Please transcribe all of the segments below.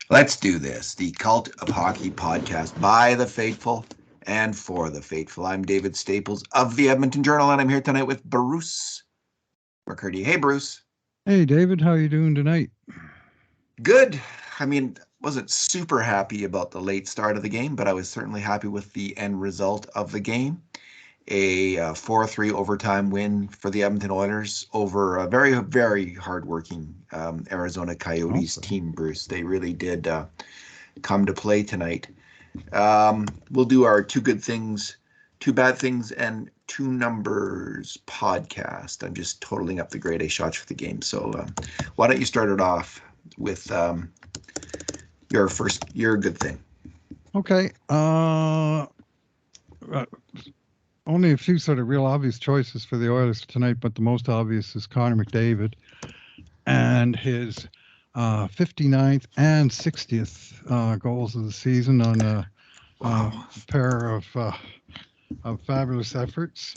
Let's do this. The Cult of Hockey podcast by the faithful and for the faithful. I'm David Staples of the Edmonton Journal, and I'm here tonight with Bruce McCurdy. Hey, Bruce. Hey, David, how you doing tonight? Good. I mean, wasn't super happy about the late start of the game, but I was certainly happy with the end result of the game. A 4-3 overtime win for the Edmonton Oilers over a very, very hardworking Arizona Coyotes Awesome. team, Bruce. They really did come to play tonight. We'll do our two good things, two bad things, and two numbers podcast. I'm just totaling up the grade A shots for the game. So why don't you start it off with your good thing? Okay. Uh, Only a few sort of real obvious choices for the Oilers tonight, but the most obvious is Connor McDavid and his 59th and 60th goals of the season on Wow. a pair of fabulous efforts.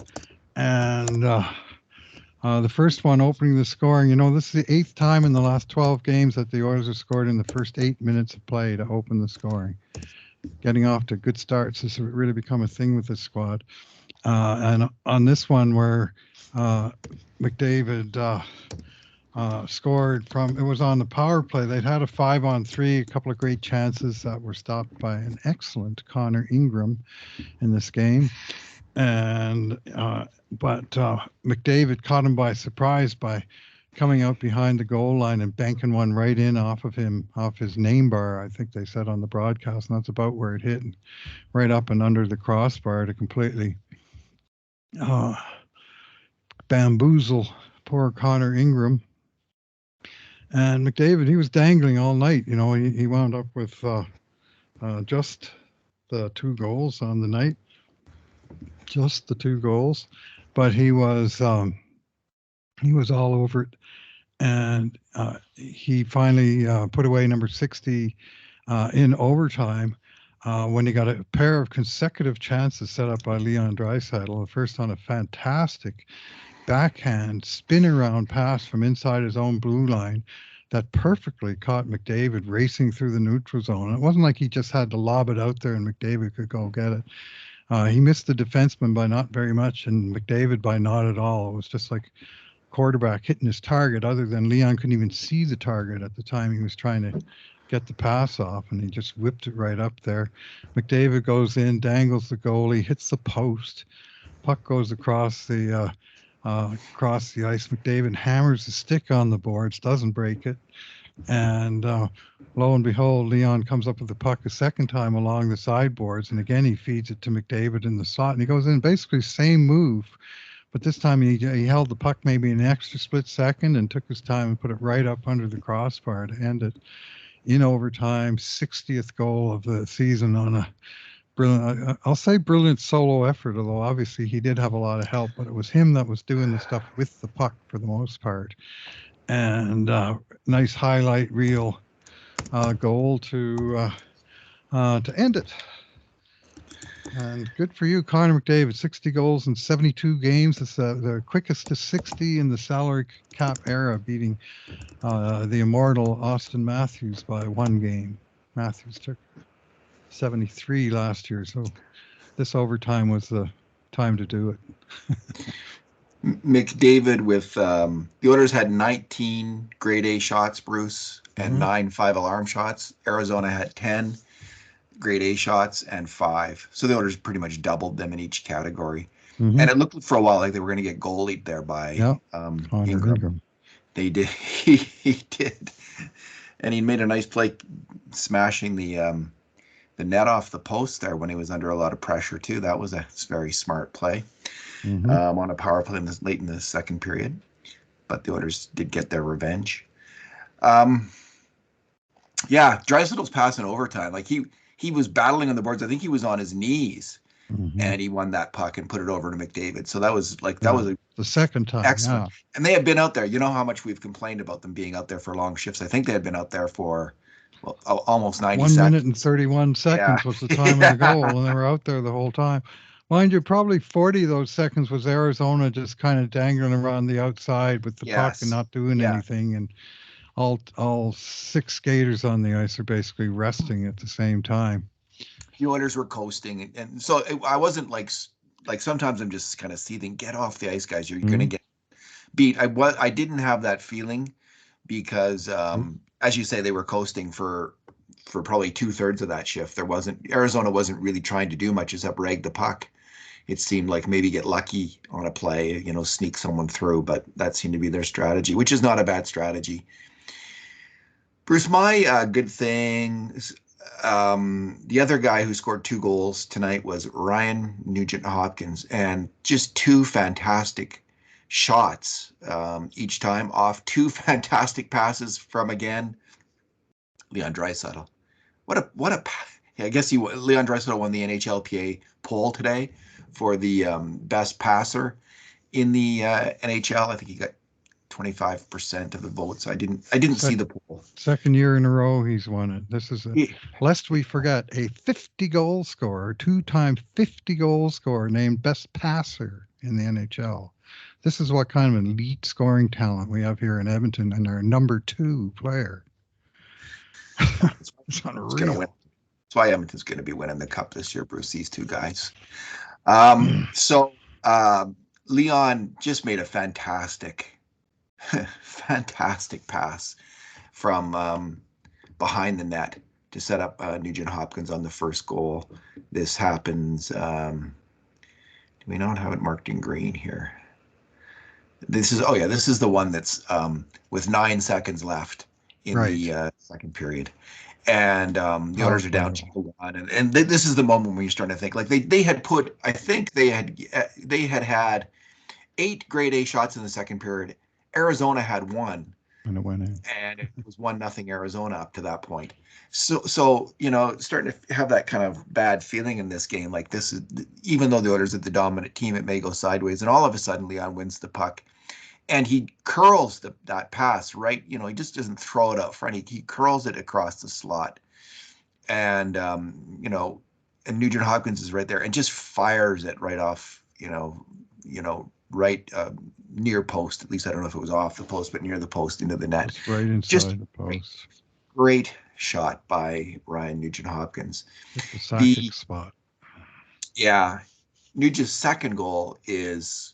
And the first one opening the scoring, this is the eighth time in the last 12 games that the Oilers have scored in the first 8 minutes of play to open the scoring. Getting off to good starts has really become a thing with this squad. And on this one, where McDavid scored from, it was on the power play. They'd had a 5-on-3, a couple of great chances that were stopped by an excellent Connor Ingram in this game. And but McDavid caught him by surprise by coming out behind the goal line and banking one right in off of him, off his name bar, I think they said on the broadcast, and that's about where it hit, and right up and under the crossbar to completely uh, bamboozle poor Connor Ingram. And McDavid, he was dangling all night. He wound up with just the two goals on the night, just the two goals, but he was all over it, and he finally put away number 60 in overtime when he got a pair of consecutive chances set up by Leon Draisaitl. The first on a fantastic backhand spin around pass from inside his own blue line that perfectly caught McDavid racing through the neutral zone. It wasn't like he just had to lob it out there and McDavid could go get it. He missed the defenseman by not very much and McDavid by not at all. It was just like quarterback hitting his target, other than Leon couldn't even see the target at the time he was trying to get the pass off, and he just whipped it right up there. McDavid goes in, dangles the goalie, hits the post. Puck goes across the ice. McDavid hammers the stick on the boards, doesn't break it, and lo and behold, Leon comes up with the puck a second time along the sideboards, and again he feeds it to McDavid in the slot, and he goes in basically same move, but this time he held the puck maybe an extra split second and took his time and put it right up under the crossbar to end it in overtime. 60th goal of the season on a brilliant, I'll say brilliant solo effort, although obviously he did have a lot of help, but it was him that was doing the stuff with the puck for the most part. And nice highlight reel goal to end it. And good for you, Connor McDavid. 60 goals in 72 games. It's the quickest to 60 in the salary cap era, beating the immortal Austin Matthews by one game. Matthews took 73 last year, so this overtime was the time to do it. McDavid with the Oilers had 19 grade A shots, Bruce, and Mm-hmm. 9 5 alarm shots. Arizona had 10 grade A shots and 5. So the Oilers pretty much doubled them in each category. Mm-hmm. And it looked for a while like they were going to get goalied there by Yeah, Connor Ingram. Ingram. They did. He did. And he made a nice play smashing the net off the post there when he was under a lot of pressure, too. That was a very smart play Mm-hmm. on a power play late in the second period. But the Oilers did get their revenge. Um, yeah, Dreisaitl's passing overtime. Like he was battling on the boards. I think he was on his knees, Mm-hmm. and he won that puck and put it over to McDavid. So that Yeah, was a the second time. excellent. Yeah, And they had been out there. You know how much we've complained about them being out there for long shifts. I think they had been out there for almost 90 1 minute seconds. and 31 Yeah. seconds was the time of the Yeah. goal, and they were out there the whole time. Mind you, probably 40 of those seconds was Arizona just kind of dangling around the outside with the puck and Yes. not doing Yeah. anything. And all six skaters on the ice are basically resting at the same time. The Oilers were coasting, and so I wasn't like sometimes I'm just kind of seething. Get off the ice, guys! You're going to Mhm. get beat. I didn't have that feeling because, as you say, they were coasting for probably 2/3 of that shift. Arizona wasn't really trying to do much except rag the puck. It seemed like maybe get lucky on a play, sneak someone through, but that seemed to be their strategy, which is not a bad strategy. Bruce, my good thing, the other guy who scored 2 goals tonight was Ryan Nugent Hopkins, and just 2 fantastic shots each time off 2 fantastic passes from, again, Leon Draisaitl. Yeah, I guess Leon Draisaitl won the NHLPA poll today for the best passer in the NHL. I think he got 25% of the votes. I didn't see Sec- the poll. Second year in a row he's won it. This is Yeah. lest we forget, a 50 goal scorer, two-time 50 goal scorer named best passer in the NHL. This is what kind of elite scoring talent we have here in Edmonton, and our number 2 player. It's It's gonna win. unreal. That's why Edmonton's going to be winning the cup this year, Bruce. These 2 guys. So Leon just made a fantastic, fantastic pass from behind the net to set up Nugent Hopkins on the first goal. This happens. Do we not have it marked in green here? This is the one that's with 9 seconds left in Right. the second period, and the Oilers are Powerful down goal. 2-1, and this is the moment when you're starting to think like they had put. I think they had 8 grade A shots in the second period. Arizona had 1, And it went in. and it was 1-0 Arizona up to that point. So starting to have that kind of bad feeling in this game. Like, this is, even though the Oilers are the dominant team, it may go sideways, and all of a sudden Leon wins the puck, and he curls that pass right. He just doesn't throw it out front. He curls it across the slot, and and Nugent Hopkins is right there and just fires it right off. Right near post. At least I don't know if it was off the post, but near the post into the net. Just right Just inside the great, post. great shot by Ryan Nugent Hopkins. Hit the The Sakic spot. Yeah, Nugent's second goal is,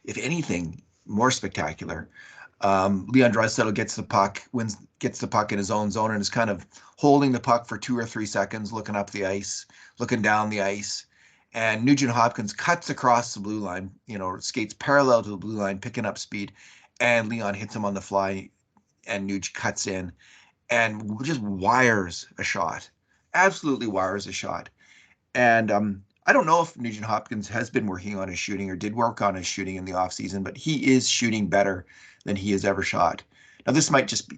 if anything, more spectacular. Leon Draisaitl gets the puck in his own zone, and is kind of holding the puck for 2 or 3 seconds, looking up the ice, looking down the ice, and Nugent Hopkins cuts across the blue line, skates parallel to the blue line, picking up speed, and Leon hits him on the fly, and Nuge cuts in and just wires a shot, absolutely wires a shot. And I don't know if Nugent Hopkins has been working on his shooting or did work on his shooting in the offseason, but he is shooting better than he has ever shot. Now, this might just be,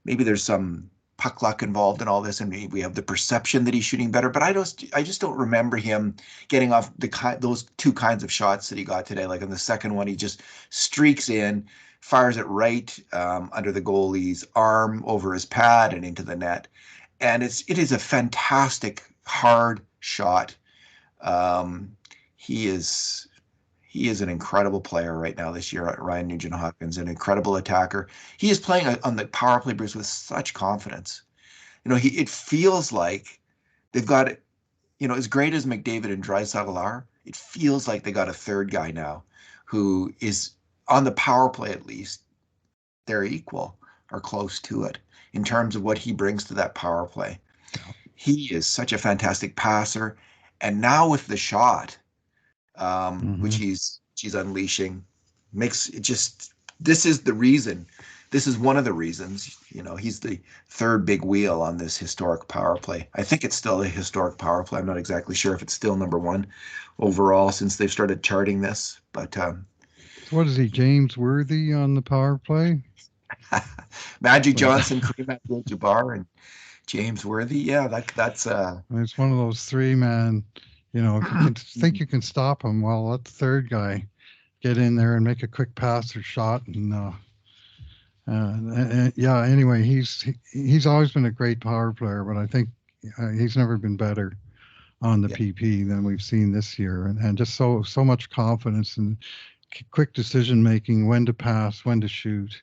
maybe there's some puck luck involved in all this, and maybe we have the perception that he's shooting better, but I just don't remember him getting off those 2 kinds of shots that he got today. Like, in the second one, he just streaks in, fires it right under the goalie's arm, over his pad, and into the net. And it is a fantastic hard shot. Um, he is he is an incredible player right now this year. Ryan Nugent Hopkins, an incredible attacker. He is playing on the power play, Bruce, with such confidence. It feels like they've got it. As great as McDavid and Draisaitl are, it feels like they got a third guy now, who is on the power play. At least they're equal or close to it in terms of what he brings to that power play. Yeah. He is such a fantastic passer, and now with the shot, which Hmm. she's unleashing, makes it just. This is the reason. This is one of the reasons. He's the third big wheel on this historic power play. I think it's still a historic power play. I'm not exactly sure if it's still number 1 overall since they've started charting this, but So what is he, James Worthy on the power play? Magic But Johnson, Kareem Abdul-Jabbar, and James . Yeah, that's it's one of those 3 man. If you can think you can stop him, well, let the third guy get in there and make a quick pass or shot. And yeah, anyway, he's always been a great power player, but I think he's never been better on the yeah. PP than we've seen this year, and just so much confidence and quick decision making, when to pass, when to shoot,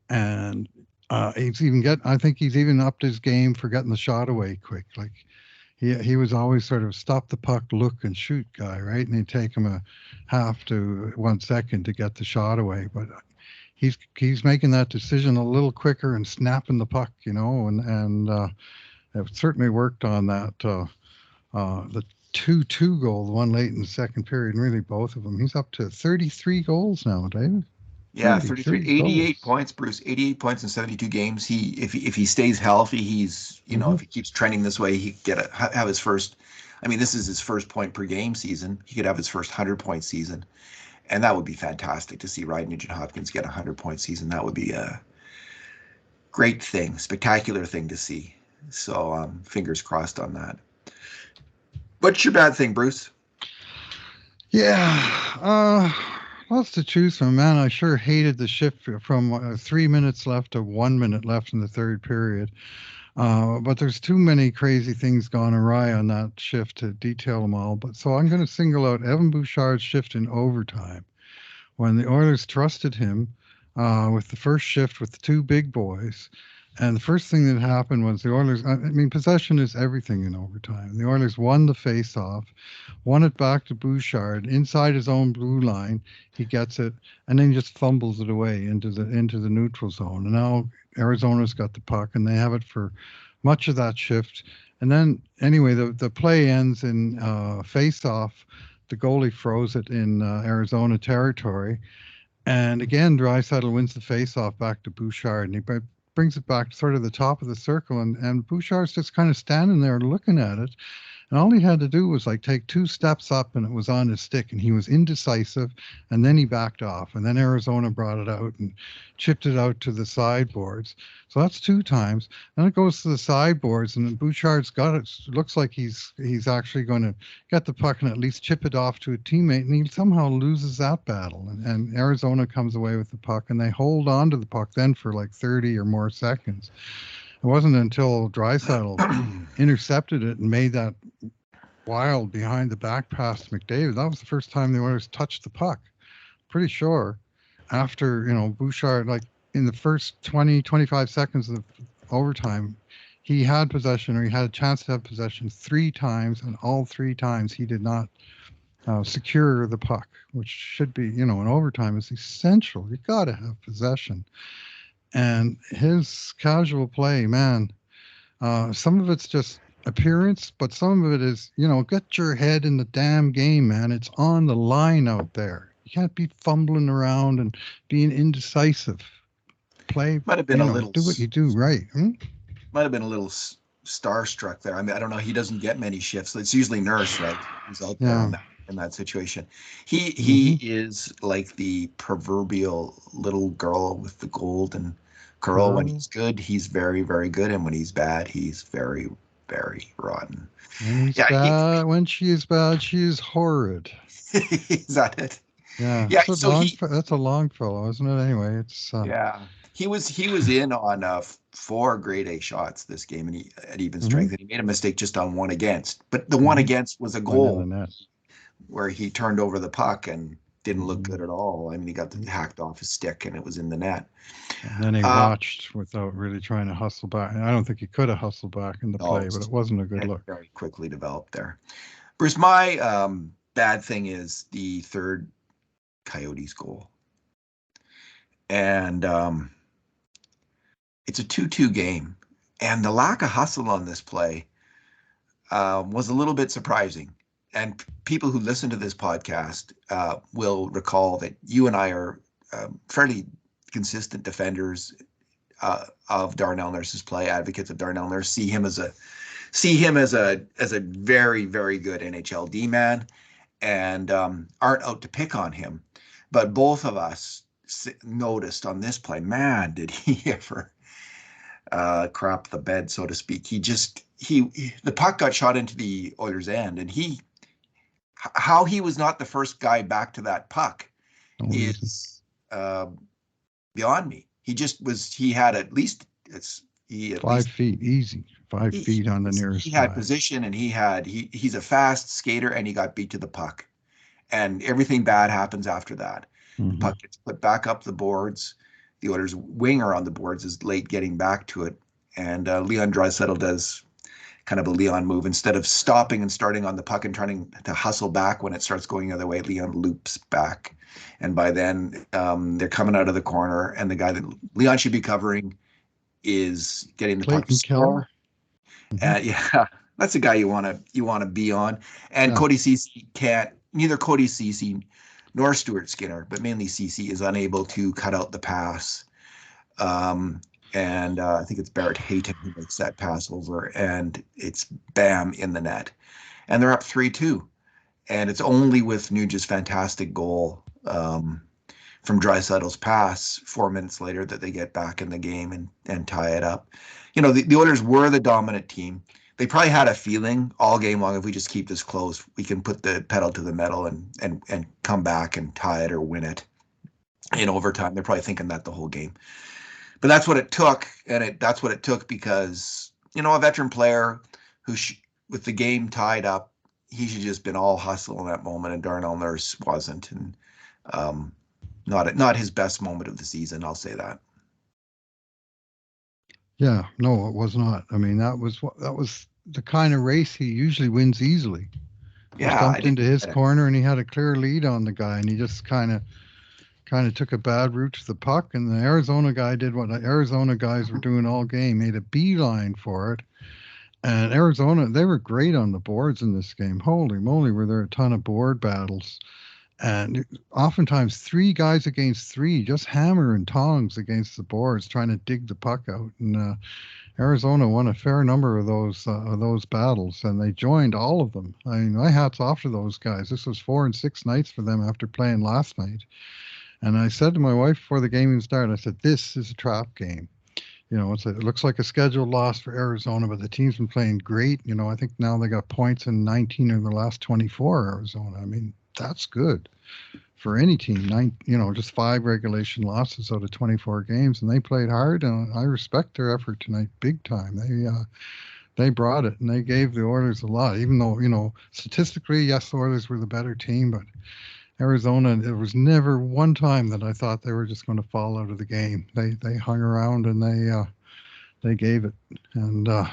and I think he's even upped his game for getting the shot away quick. Like he was always sort of stop the puck, look and shoot guy, right? And he'd take him a half to 1 second to get the shot away, but he's making that decision a little quicker and snapping the puck, and it certainly worked on that. The 2-2 goal, the one late in the second period, and really both of them. He's up to 33 goals now, David. Yeah, 33, 33 88 goals. points, Bruce. 88 points in 72 games. If he stays healthy, he's, Hmm. if he keeps trending this way, he could have his first. I mean, this is his first point per game season. He could have his first 100-point season, and that would be fantastic to see Ryan Nugent Hopkins get a 100-point season. That would be a great thing, spectacular thing to see. So, fingers crossed on that. What's your bad thing, Bruce? Yeah, lots to choose from. Man, I sure hated the shift from 3 minutes left to 1 minute left in the third period. But there's too many crazy things gone awry on that shift to detail them all. But so I'm going to single out Evan Bouchard's shift in overtime when the Oilers trusted him with the first shift with the two big boys. And the first thing that happened was the Oilers. I mean, possession is everything in overtime. The Oilers won the face-off, won it back to Bouchard inside his own blue line. He gets it, and then he just fumbles it away into the neutral zone. And now Arizona's got the puck, and they have it for much of that shift. And then anyway, the play ends in face-off. The goalie froze it in Arizona territory, and again, Draisaitl wins the face-off back to Bouchard, and he brings it back to sort of the top of the circle, and Bouchard's just kind of standing there looking at it, and all he had to do was like take 2 steps up and it was on his stick, and he was indecisive, and then he backed off, and then Arizona brought it out and chipped it out to the sideboards. So that's 2 times. Then it goes to the sideboards, and then Bouchard's got it. Looks like he's actually going to get the puck and at least chip it off to a teammate, and he somehow loses that battle. And Arizona comes away with the puck, and they hold on to the puck then for like 30 or more seconds. It wasn't until Draisaitl intercepted it and made that wild behind the back pass to McDavid. That was the first time the Oilers touched the puck. Pretty sure after, Bouchard, like in the first 20, 25 seconds of overtime, he had possession, or he had a chance to have possession 3 times, and all 3 times he did not secure the puck, which should be, in overtime is essential. You got to have possession. And his casual play, man, some of it's just appearance, but some of it is, get your head in the damn game, man. It's on the line out there. You can't be fumbling around and being indecisive. Play, Might have been a little do what you do right. might have been a little starstruck there. I mean, I don't know. He doesn't get many shifts. It's usually Nurse, right? Who's out there Yeah. on that in that situation. He Hmm. is like the proverbial little girl with the golden curl. When Curl. he's good, he's very, very good, and when he's bad, he's very, very rotten. When he's Yeah, bad, when she is bad, she is horrid. is that it? Yeah. Yeah. So So that's a long fellow, isn't it? Anyway, it's yeah, he was in on 4 grade A shots this game, and he at even mhm. strength, and he made a mistake just on one against. But the one Mhm. against was a Went in the goal net. where he turned over the puck and didn't look Mhm. good at all. I mean, he got hacked off his stick, and it was in the net. And then he Uh, watched without really trying to hustle back. And I don't think he could have hustled back in the oh, play, but it wasn't a good it look. very quickly developed there. Bruce, my bad thing is the third Coyotes goal, and it's a 2-2 game, and the lack of hustle on this play was a little bit surprising. And people who listen to this podcast will recall that you and I are fairly consistent defenders of Darnell Nurse's play, advocates of Darnell Nurse, see him as a very, very good NHL D man, and aren't out to pick on him. But both of us noticed on this play, man, did he ever crap the bed, so to speak. The puck got shot into the Oilers' end, and how he was not the first guy back to that puck No reason. is uh, beyond me. He just was. He had at least it's he at Five least feet, easy. Five he feet on the he nearest had guy. position, and he's a fast skater, and he got beat to the puck, and everything bad happens after that. The Hmm. puck gets put back up the boards. the Oilers' winger on the boards is late getting back to it, and Leon Draisaitl does kind of a Leon move. Instead of stopping and starting on the puck and trying to hustle back when it starts going the other way, Leon loops back. And by then, they're coming out of the corner, and the guy that Leon should be covering is getting the puck to Clayton Keller. score. Yeah, that's a guy you want to be on. And Yeah. Cody Ceci can't. Neither Cody Ceci nor Stuart Skinner, but mainly Ceci, is unable to cut out the pass. Um, and I think it's Barrett Hayton who makes that pass over, and it's bam in the net. And they're up 3-2. And it's only with Nuge's fantastic goal from Draisaitl's pass 4 minutes later that they get back in the game and tie it up. The Oilers were the dominant team. They probably had a feeling all game long, if we just keep this close, we can put the pedal to the metal and come back and tie it or win it in overtime. They're probably thinking that the whole game. But that's what it took, and that's what it took because a veteran player who with the game tied up, he should just been all hustle in that moment, and Darnell Nurse wasn't, and not his best moment of the season. I'll say that. Yeah, no, it was not. I mean, that was the kind of race he usually wins easily. Just Yeah, I dumped into didn't his get it. corner, and he had a clear lead on the guy, and he just kind of took a bad route to the puck, and the Arizona guy did what the Arizona guys were doing all game, made a beeline for it. And Arizona, they were great on the boards in this game. Holy moly, were there a ton of board battles. And oftentimes 3 guys against 3, just hammer and tongs against the boards, trying to dig the puck out. And Arizona won a fair number of those battles, and they joined all of them. I mean, my hats off to those guys. This was 4 and 6 nights for them after playing last night. And I said to my wife before the game even started, I said, "This is a trap game. It looks like a scheduled loss for Arizona, but the team's been playing great. I think now they got points in 19 of the last 24. Arizona. I mean, that's good for any team. Just 5 regulation losses out of 24 games, and they played hard. And I respect their effort tonight, big time. They brought it, and they gave the Oilers a lot. Even though statistically, yes, the Oilers were the better team, but Arizona, there was never one time that I thought they were just going to fall out of the game. They hung around, and they gave it. And a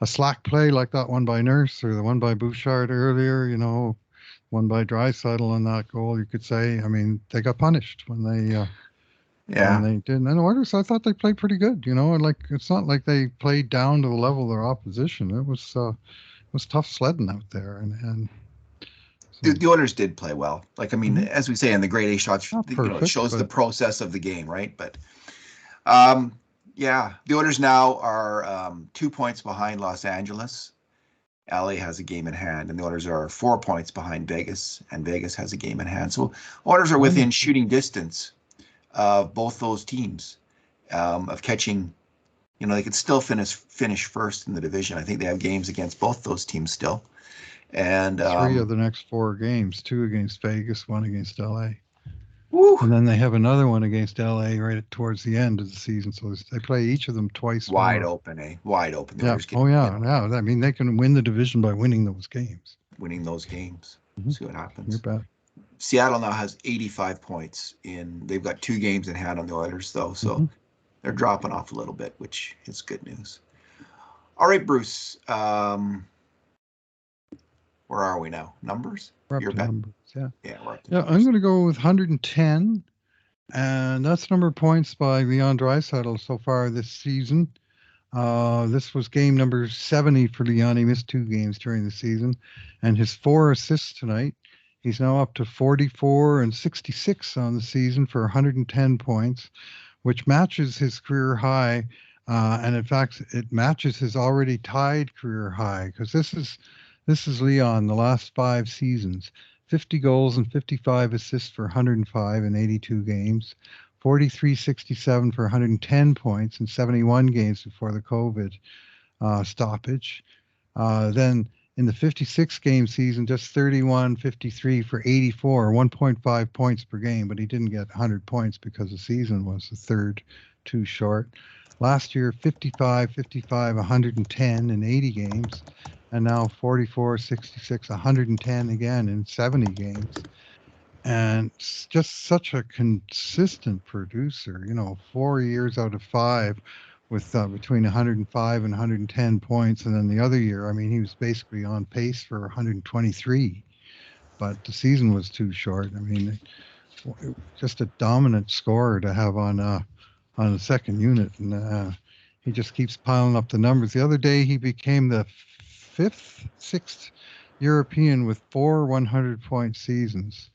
slack play like that one by Nurse or the one by Bouchard earlier, one by Draisaitl on that goal, you could say. I mean, they got punished when Yeah, they did. And the Oilers, I thought they played pretty good. And like it's not like they played down to the level of their opposition. It was tough sledding out there, and the, so the Oilers did play well. Like, I mean, mhm. as we say in the grade A shots, Not it perfect, shows the but process of the game, right? But um, yeah, the Oilers now are 2 points behind Los Angeles. LA has a game in hand, and the Oilers are 4 points behind Vegas, and Vegas has a game in hand. So Oilers are one within shooting distance of both those teams of catching. They could still finish first in the division. I think they have games against both those teams still, and 3 of the next 4 games, 2 against Vegas, 1 against LA. woo, And then they have another one against LA right towards the end of the season. So they play each of them twice wide more. open, wide open. The Yeah. Oilers Oh, can, yeah. Yeah. I mean, they can win the division by winning those games. winning those games. Hmm. See what You happens. bet. Seattle now has 85 points in. They've got 2 games in hand on the Oilers though, so Hmm. they're dropping off a little bit, which is good news. All right, Bruce. Where are we now? Numbers? We're up Your to bet? numbers. Yeah. Yeah, we're up to Yeah. I'm numbers. going to go with 110. And that's the number of points by Leon Draisaitl so far this season. This was game number 70 for Leon. He missed 2 games during the season. And his 4 assists tonight. He's now up to 44 and 66 on the season for 110 points, which matches his career high. And in fact, it matches his already tied career high because this is Leon the last 5 seasons. 50 goals and 55 assists for 105 in 82 games, 43-67 for 110 points in 71 games before the COVID stoppage. Then in the 56 game season, just 31-53 for 84, 1.5 points per game, but he didn't get 100 points because the season was the third too short. Last year, 55-55, 110 in 80 games, and now 44-66, 110 again in 70 games. and just such a consistent producer. 4 years out of 5 with between 105 and 110 points, and then the other year, I mean, he was basically on pace for 123. But the season was too short. I mean, just a dominant scorer to have on the second unit, and he just keeps piling up the numbers. The other day, he became the sixth European with 4 100-point seasons,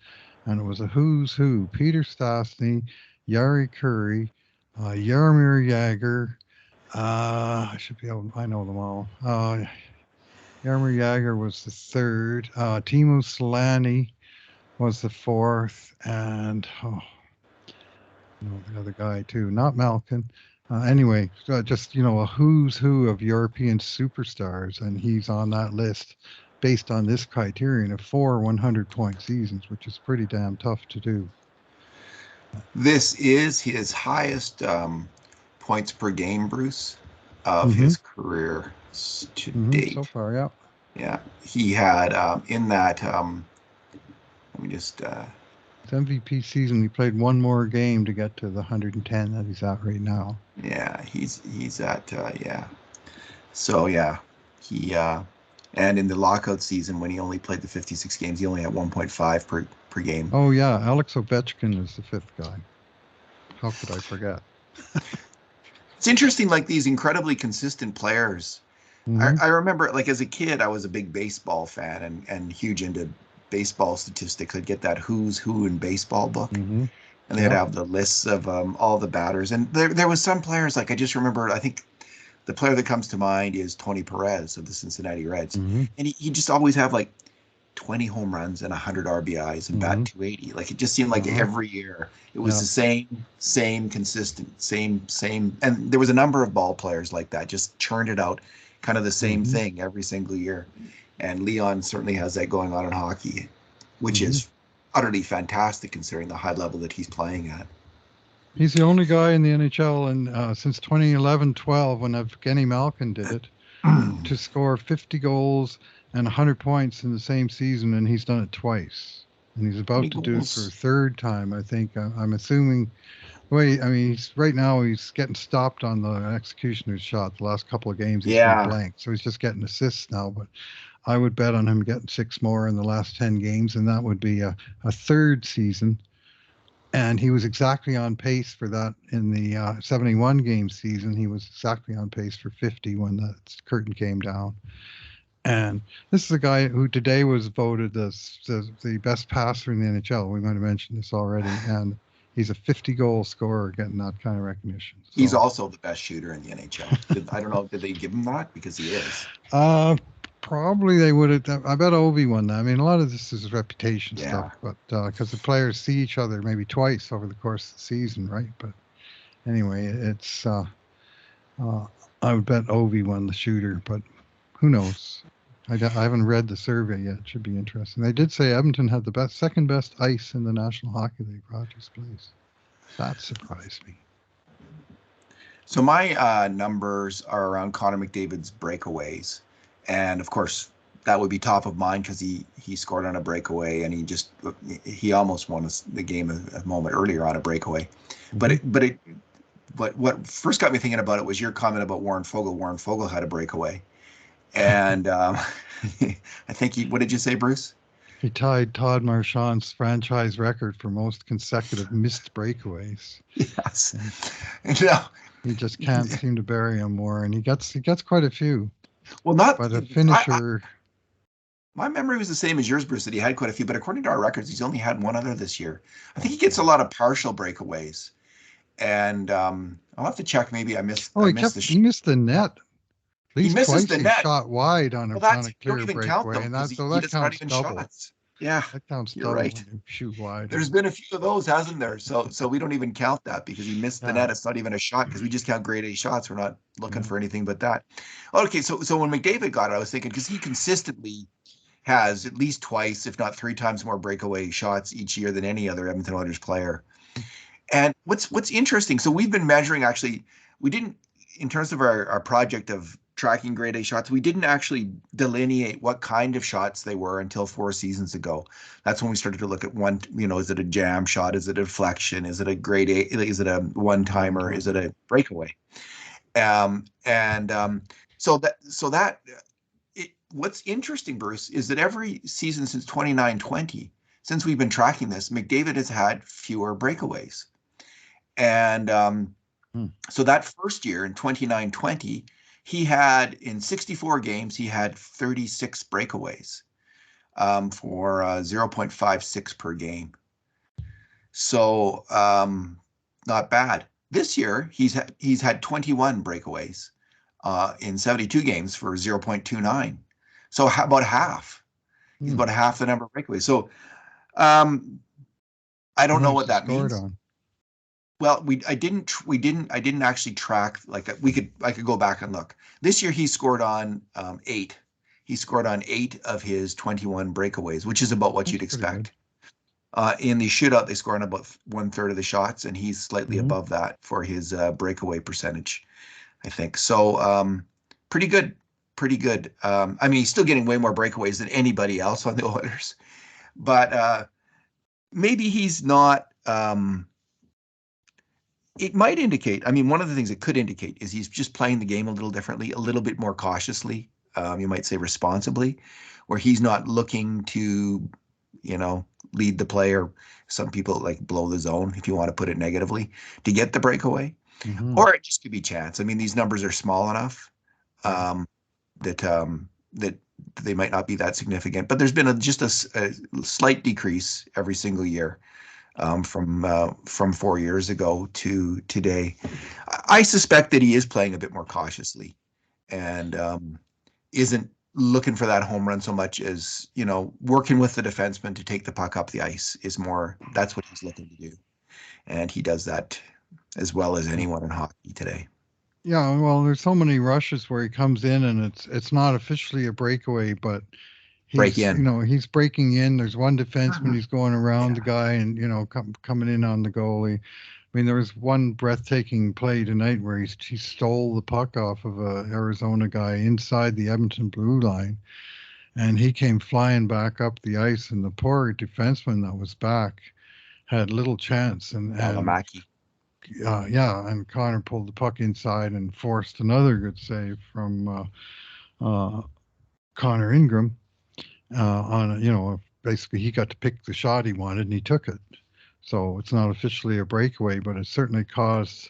and it was a who's who: Peter Stastny, Yari Curry, Jaromir Jagr. I should be able. I know them all. Jaromir Jagr was the third. Timo Solani was the fourth, and the other guy too, not Malkin. Anyway, just a who's who of European superstars, and he's on that list based on this criterion of 4 100-point seasons, which is pretty damn tough to do. This is his highest points per game, Bruce, of Mm-hmm. his career to date. So far, yeah. Yeah, he had in that. Let me just. His MVP season, he played one more game to get to the 110 that he's at right now. Yeah, he's at yeah. So yeah, he and in the lockout season when he only played the 56 games, he only had 1.5 per game. Oh yeah, Alex Ovechkin is the fifth guy. How could I forget? It's interesting, like these incredibly consistent players. Mm-hmm. I remember, like as a kid, I was a big baseball fan and huge into baseball statistics. I'd get that Who's Who in Baseball book, Mm-hmm. and they'd Yeah. have the lists of all the batters. And there was some players, like I just remember, I think the player that comes to mind is Tony Perez of the Cincinnati Reds, Mm-hmm. and he just always have like 20 home runs and 100 RBIs and Mm-hmm. bat 280. Like it just seemed like Uh-huh. every year it was Yeah. the same consistent, same. And there was a number of ball players like that, just churned it out, kind of the same Mm-hmm. thing every single year. And Leon certainly has that going on in hockey, which Mm-hmm. is utterly fantastic considering the high level that he's playing at. He's the only guy in the NHL and since 2011-12, when Evgeny Malkin did it, to score 50 goals and 100 points in the same season, and he's done it twice. And he's 20 about to do it for a goals. third time, I think. I'm assuming. Wait, I mean, right now he's getting stopped on the executioner's shot. The last couple of games he's been Yeah. blank, so he's just getting assists now. But I would bet on him getting 6 more in the last 10 games, and that would be a third season. And he was exactly on pace for that in the 71 game season. He was exactly on pace for 50 when the curtain came down. And this is a guy who today was voted the best passer in the NHL. We might have mentioned this already. And he's a 50-goal scorer getting that kind of recognition. He's So, also the best shooter in the NHL. I don't know, did they give him that? Because he is. uh, probably they would have. I bet Ovi won that. I mean, a lot of this is reputation Yeah. stuff, but because the players see each other maybe twice over the course of the season, right? But anyway, it's I would bet Ovi won the shooter, but who knows? I haven't read the survey yet. It should be interesting. They did say Edmonton had the second best ice in the National Hockey League, Rogers Place. That surprised me. So my numbers are around Connor McDavid's breakaways, and of course that would be top of mind because he scored on a breakaway and he almost won the game a moment earlier on a breakaway, but Mm-hmm. but what first got me thinking about it was your comment about Warren Fogle. Warren Fogle had a breakaway, and I think what did you say, Bruce? He tied Todd Marchand's franchise record for most consecutive missed breakaways. Yes. And No. he just can't seem to bury him more, and he gets quite a few. Well, not But a I, finisher, my memory was the same as yours, Bruce, that he had quite a few, but according to our records, he's only had one other this year. I think he gets a lot of partial breakaways, and I'll have to check. Maybe oh, I missed he missed the net. At he least misses twice the he net. shot wide on Well, on that's a you don't clear even count breakaway, them and because so he that does not counts even double. shots. Yeah, That counts you're double right. when you shoot wide. There's been a few of those, hasn't there? So we don't even count that because he missed the Yeah. net. It's not even a shot because we just count grade A shots. We're not looking Yeah. for anything but that. Okay, so when McDavid got it, I was thinking because he consistently has at least twice, if not three times more breakaway shots each year than any other Edmonton Oilers player. And what's interesting, so we've been measuring actually, we didn't in terms of our project of tracking grade A shots, we didn't actually delineate what kind of shots they were until 4 seasons ago. That's when we started to look at one, is it a jam shot? Is it a deflection? Is it a grade A? Is it a one-timer? Is it a breakaway? And what's interesting, Bruce, is that every season since 29-20, since we've been tracking this, McDavid has had fewer breakaways. And so that first year in 29-20, he had, in 64 games, he had 36 breakaways for 0.56 per game. So not bad. This year, he's had 21 breakaways in 72 games for 0.29. So about half. He's about half the number of breakaways. So I don't know what that means. Well, I didn't actually track, like, I could go back and look. This year he scored on 8. He scored on 8 of his 21 breakaways, which is about what you'd expect. In the shootout, they score on about 1/3 of the shots, and he's slightly above that for his breakaway percentage, I think. So pretty good. I mean, he's still getting way more breakaways than anybody else on the Oilers, but maybe he's not. It might indicate, I mean, one of the things it could indicate is he's just playing the game a little differently, a little bit more cautiously, you might say responsibly, where he's not looking to, lead the player. Some people like blow the zone, if you want to put it negatively, to get the breakaway. Or it just could be chance. I mean, these numbers are small enough that they might not be that significant. But there's been just a slight decrease every single year. From 4 years ago to today. I suspect that he is playing a bit more cautiously and isn't looking for that home run so much as, working with the defenseman to take the puck up the ice is more, that's what he's looking to do. And he does that as well as anyone in hockey today. Yeah, well, there's so many rushes where he comes in and it's not officially a breakaway, but he's breaking in. There's one defenseman, he's going around the guy and coming in on the goalie. I mean, there was one breathtaking play tonight where he stole the puck off of a Arizona guy inside the Edmonton blue line, and he came flying back up the ice, and the poor defenseman that was back had little chance. And Connor pulled the puck inside and forced another good save from Connor Ingram. Basically he got to pick the shot he wanted and he took it. So it's not officially a breakaway, but it certainly caused,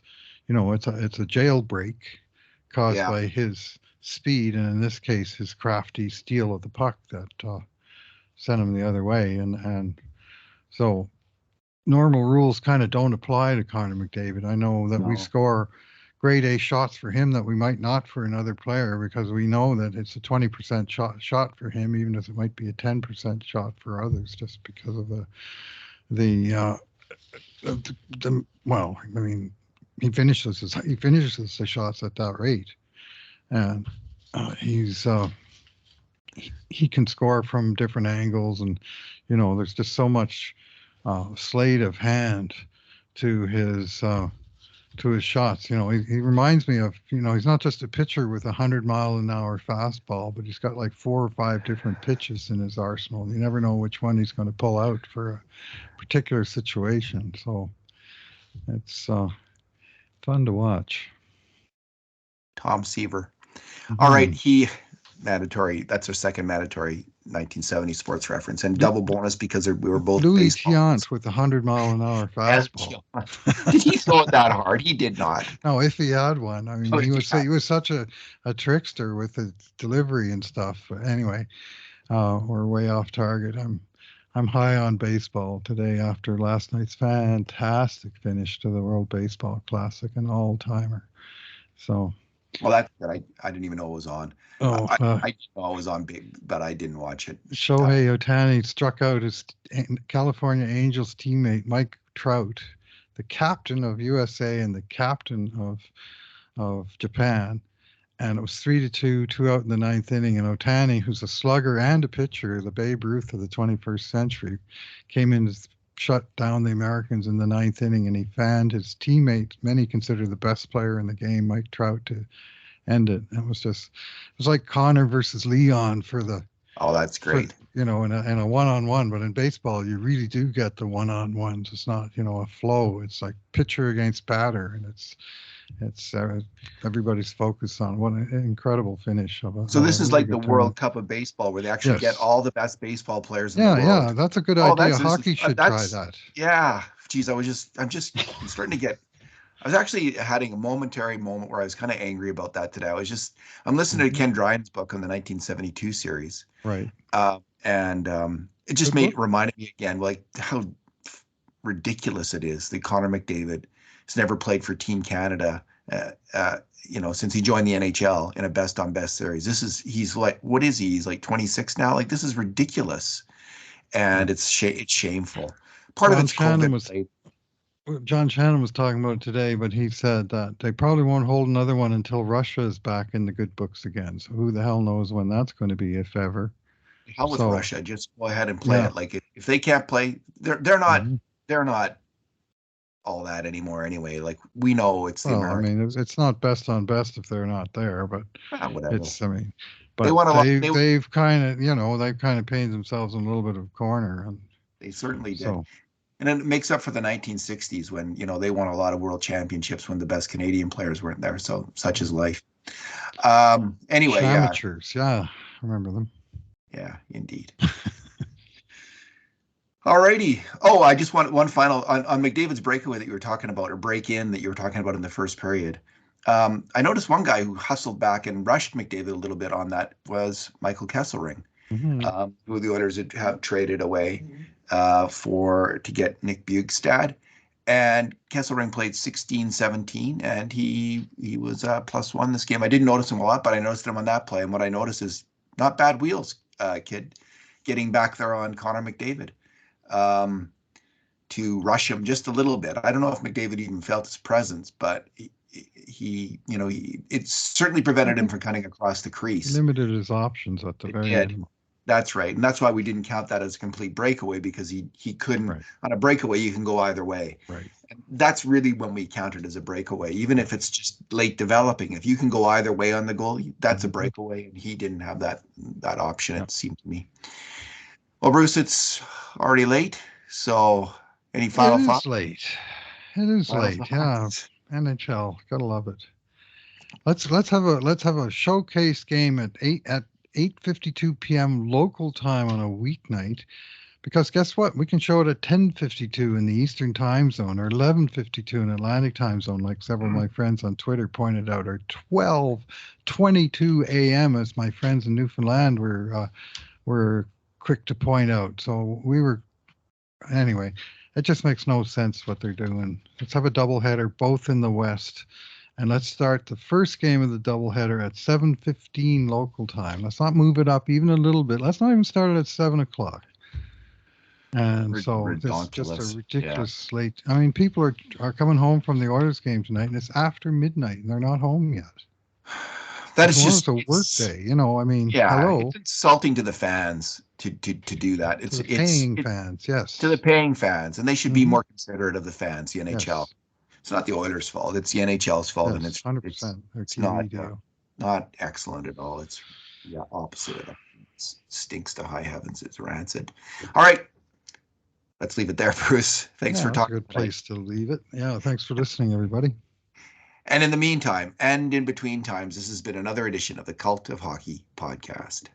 it's a jailbreak caused by his speed, and in this case, his crafty steal of the puck that sent him the other way. And so normal rules kind of don't apply to Connor McDavid. I know that we score grade A shots for him that we might not for another player, because we know that it's a 20% shot for him, even if it might be a 10% shot for others, just because of well, I mean, he finishes the shots at that rate, and he can score from different angles, and there's just so much sleight of hand to his shots. He reminds me of, he's not just a pitcher with 100-mile-an-hour fastball, but he's got like 4 or 5 different pitches in his arsenal. You never know which one he's going to pull out for a particular situation. So it's fun to watch. Tom Seaver. All right, mandatory. That's our second mandatory 1970 sports reference, and double bonus because we were both Louis Tiant with a 100-mile-an-hour fastball. Did he throw it that hard? He did not. No, if he had one. I mean, he was such a trickster with his delivery and stuff. But anyway, we're way off target. I'm high on baseball today after last night's fantastic finish to the World Baseball Classic, an all-timer. So. Well, that's good. I didn't even know it was on. I know it was on big, but I didn't watch it. Shohei Ohtani struck out his California Angels teammate Mike Trout, the captain of USA and the captain of Japan, and it was 3-2, 2 out in the 9th inning. And Ohtani, who's a slugger and a pitcher, the Babe Ruth of the 21st century, came in to shut down the Americans in the 9th inning, and he fanned his teammate, many consider the best player in the game, Mike Trout, to end it. It was like Connor versus Leon Oh, that's for great. in a one-on-one. But in baseball, you really do get the one-on-ones. It's not a flow. It's like pitcher against batter, and it's everybody's focused on what an incredible finish So of a this is really like the good World tournament. Cup of baseball, where they actually get Yes. all the best baseball players in the Yeah, yeah, world. that's a good Oh, idea. this is Hockey should try that's that. yeah. Geez, I'm starting to get. I was actually having a momentary moment where I was kind of angry about that today. I'm listening to Hmm. Ken Dryan's book on the 1972 series, Right. and it just Good book. reminded me again, like how ridiculous it is that Connor McDavid has never played for Team Canada, uh, uh, since he joined the NHL in a best on best series. He's like, what is he? He's like 26 now. Like, this is ridiculous, Yeah. and it's shameful. Part of John it's Shannon COVID was related. John Shannon was talking about it today, but he said that they probably won't hold another one until Russia is back in the good books again. So who the hell knows when that's going to be, if ever. Hell with So Russia. Just go ahead and play yeah. it. Like if they can't play, Hmm. they're not all that anymore anyway. Like we know it's the Well, I Americans. mean, it's not best on best if they're not there, but Whatever. it's, I mean, They but want a lot. they've kind of, they've kind of painted themselves in a little bit of a corner, and They certainly did. so And it makes up for the 1960s when, they won a lot of world championships when the best Canadian players weren't there. So such is life. Anyway, yeah, Shamateurs, yeah, I remember them. yeah, indeed. All righty. Oh, I just want one final on McDavid's breakaway that you were talking about, or break in that you were talking about in the first period. I noticed one guy who hustled back and rushed McDavid a little bit on that was Michael Kesselring, Hmm. who the Oilers have traded away for to get Nick Bjugstad. And Kesselring played 16-17, and he was +1 this game. I didn't notice him a lot, but I noticed him on that play. And what I noticed is not bad wheels, kid, getting back there on Connor McDavid um, to rush him just a little bit. I don't know if McDavid even felt his presence, but it certainly prevented him from cutting across the crease. Limited his options at the It very did. minimum. That's right, and that's why we didn't count that as a complete breakaway, because he couldn't. Right, On a breakaway, you can go either way. right. And that's really when we count it as a breakaway, even if it's just late developing. If you can go either way on the goal, that's a Hmm. breakaway, and he didn't have that option. Yeah. It seemed to me. Well, Bruce, it's already late, so any It final thoughts? is late. It is Final late. Yeah. thoughts. NHL, gotta love it. Let's have a showcase game at 8:52 p.m. local time on a weeknight. Because guess what? We can show it at 10:52 in the Eastern Time Zone, or 11:52 in Atlantic Time Zone, like several of my friends on Twitter pointed out, or 12:22 a.m. as my friends in Newfoundland were quick to point out. So we were anyway. It just makes no sense what they're doing. Let's have a doubleheader, both in the West, and let's start the first game of the doubleheader at 7:15 local time. Let's not move it up even a little bit. Let's not even start it at 7 o'clock. And so it's just a Redonkulous. Yeah. ridiculous slate. I mean, people are coming home from the Oilers game tonight, and it's after midnight, and they're not home yet. That And is tomorrow's just a work it's day. I mean, yeah, hello it's insulting to the fans to do that. to It's the it's paying it fans. to the Yes. paying fans, and they should be Hmm. more considerate of the fans, the NHL. Yes. It's not the Oilers' fault. It's the NHL's fault, and Yes. 100%. Their it's not TV deal. not excellent at all. It's opposite of that. It stinks to high heavens. It's rancid. All right, let's leave it there, Bruce. Thanks for Yeah, that's a talking good tonight. place to leave it. Yeah. Thanks for listening, everybody. And in the meantime, and in between times, this has been another edition of the Cult of Hockey podcast.